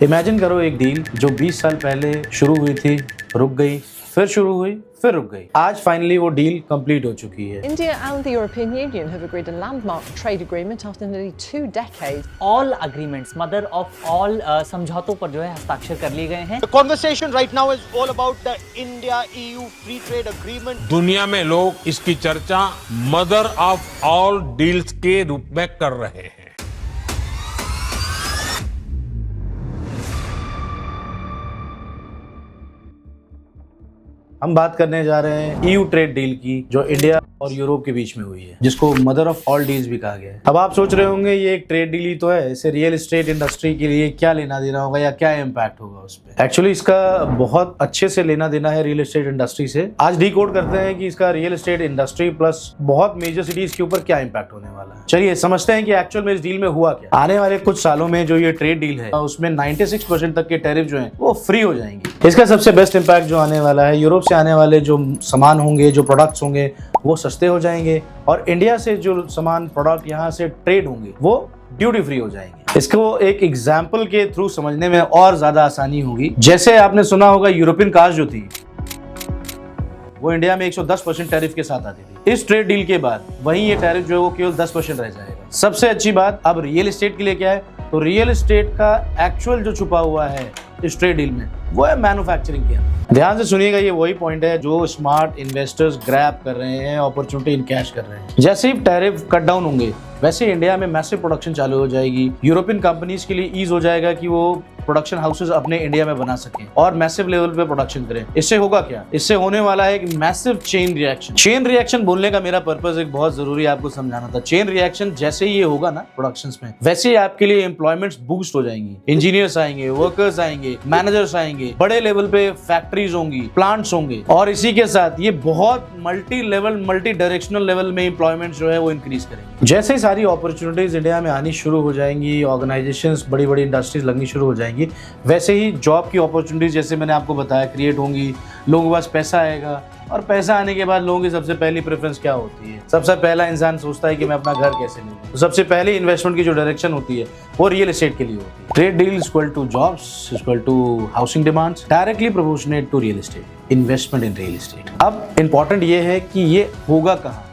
Imagine करो एक deal जो 20 साल पहले शुरू हुई थी, रुक गई, फिर शुरू हुई, फिर रुक गई। आज फाइनली वो डील कंप्लीट हो चुकी है। India and the European Union have agreed a landmark trade agreement after nearly 2 decades. All agreements, mother of all समझौतों पर जो है हस्ताक्षर कर लिए गए हैं। The conversation right now is all about the India-EU free trade agreement. दुनिया में लोग इसकी चर्चा मदर ऑफ ऑल डील्स के रूप में कर रहे हैं। हम बात करने जा रहे हैं ईयू ट्रेड डील की, जो इंडिया और यूरोप के बीच में हुई है, जिसको मदर ऑफ ऑल डील्स भी कहा गया है। अब आप सोच रहे होंगे ये एक ट्रेड डील ही तो है, इसे रियल एस्टेट इंडस्ट्री के लिए क्या लेना देना होगा या क्या इम्पैक्ट होगा उस पर। एक्चुअली इसका बहुत अच्छे से लेना देना है रियल एस्टेट इंडस्ट्री से। आज डिकोड करते हैं कि इसका रियल एस्टेट इंडस्ट्री प्लस बहुत मेजर सिटीज के ऊपर क्या इम्पैक्ट होने वाला है। चलिए समझते हैं कि एक्चुअल में इस डील में हुआ क्या। आने वाले कुछ सालों में जो ये ट्रेड डील है उसमें 96% तक के टैरिफ जो है वो फ्री हो जाएंगे। इसका सबसे बेस्ट इम्पैक्ट जो आने वाला है, यूरोप से आने वाले जो सामान होंगे, जो प्रोडक्ट्स होंगे वो सस्ते हो जाएंगे, और इंडिया से जो सामान प्रोडक्ट यहाँ से ट्रेड होंगे वो ड्यूटी फ्री हो जाएंगे। इसको एक एग्जाम्पल के थ्रू समझने में और ज्यादा आसानी होगी। जैसे आपने सुना होगा यूरोपियन कार्स जो थी वो इंडिया में 110% टैरिफ के साथ आती थी। इस ट्रेड डील के बाद वहीं ये टैरिफ जो है वो केवल 10% रह जाएगा। सबसे अच्छी बात अब रियल एस्टेट के लिए क्या है, तो रियल एस्टेट का एक्चुअल जो छुपा हुआ है इस ट्रेड डील में वो है मैन्युफैक्चरिंग के अंदर। ध्यान से सुनिएगा, ये वही पॉइंट है जो स्मार्ट इन्वेस्टर्स ग्रैब कर रहे हैं, अपॉर्चुनिटी इन कैश कर रहे हैं। जैसे ही टैरिफ कट डाउन होंगे वैसे इंडिया में मैसिव प्रोडक्शन चालू हो जाएगी। यूरोपियन कंपनीज के लिए ईज हो जाएगा कि वो प्रोडक्शन हाउसेस अपने इंडिया में बना सकें और मैसिव लेवल पे प्रोडक्शन करें। इससे होगा क्या, इससे होने वाला है एक massive chain reaction. Chain reaction बोलने का मेरा पर्पस एक बहुत जरूरी आपको समझाना था। चेन रिएक्शन जैसे ही ये होगा ना प्रोडक्शंस में, वैसे ही आपके लिए एम्प्लॉयमेंट्स बूस्ट हो जाएंगी। इंजीनियर्स आएंगे, वर्कर्स आएंगे, मैनेजर्स आएंगे, बड़े लेवल पे फैक्ट्रीज होंगी, प्लांट्स होंगे, और इसी के साथ ये बहुत multi level, multi directional level में एम्प्लॉयमेंट जो है वो इंक्रीज करेंगे। जैसे ही सारी अपॉर्चुनिटीज इंडिया में आनी शुरू हो जाएंगी, ऑर्गेनाइजेशंस, बड़ी बड़ी इंडस्ट्रीज लगनी शुरू हो जाएंगी, वैसे ही जॉब की अपॉर्चुनिटीज जैसे मैंने आपको बताया क्रिएट होंगी। लोगों के पास पैसा आएगा, और पैसा आने के बाद लोगों की सबसे पहली प्रेफरेंस क्या होती है, सबसे पहला इंसान सोचता है कि मैं अपना घर कैसे लूँ। तो सबसे पहले इन्वेस्टमेंट की जो डायरेक्शन होती है वो रियल एस्टेट के लिए होती है। Trade deal equal to jobs equal to housing demands, directly proportionate to real estate, investment in real estate. अब इंपॉर्टेंट ये है कि ये होगा कहाँ,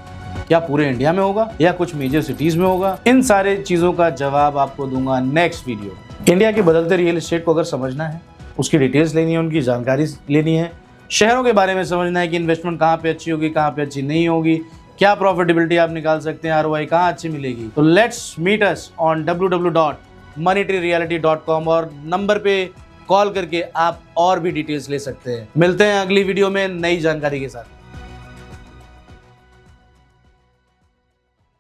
क्या पूरे इंडिया में होगा या कुछ मेजर सिटीज में होगा। इन सारे चीजों का जवाब आपको दूंगा नेक्स्ट वीडियो। इंडिया के बदलते रियल एस्टेट को अगर समझना है, उसकी डिटेल्स लेनी है, उनकी जानकारी लेनी है, शहरों के बारे में समझना है कि इन्वेस्टमेंट कहाँ पे अच्छी होगी, कहाँ पे अच्छी नहीं होगी, क्या प्रॉफिटेबिलिटी आप निकाल सकते हैं, ROI कहाँ अच्छी मिलेगी, तो let's meet us on www.monetryreality.com और नंबर पे कॉल करके आप और भी डिटेल्स ले सकते हैं। मिलते हैं अगली वीडियो में नई जानकारी के साथ।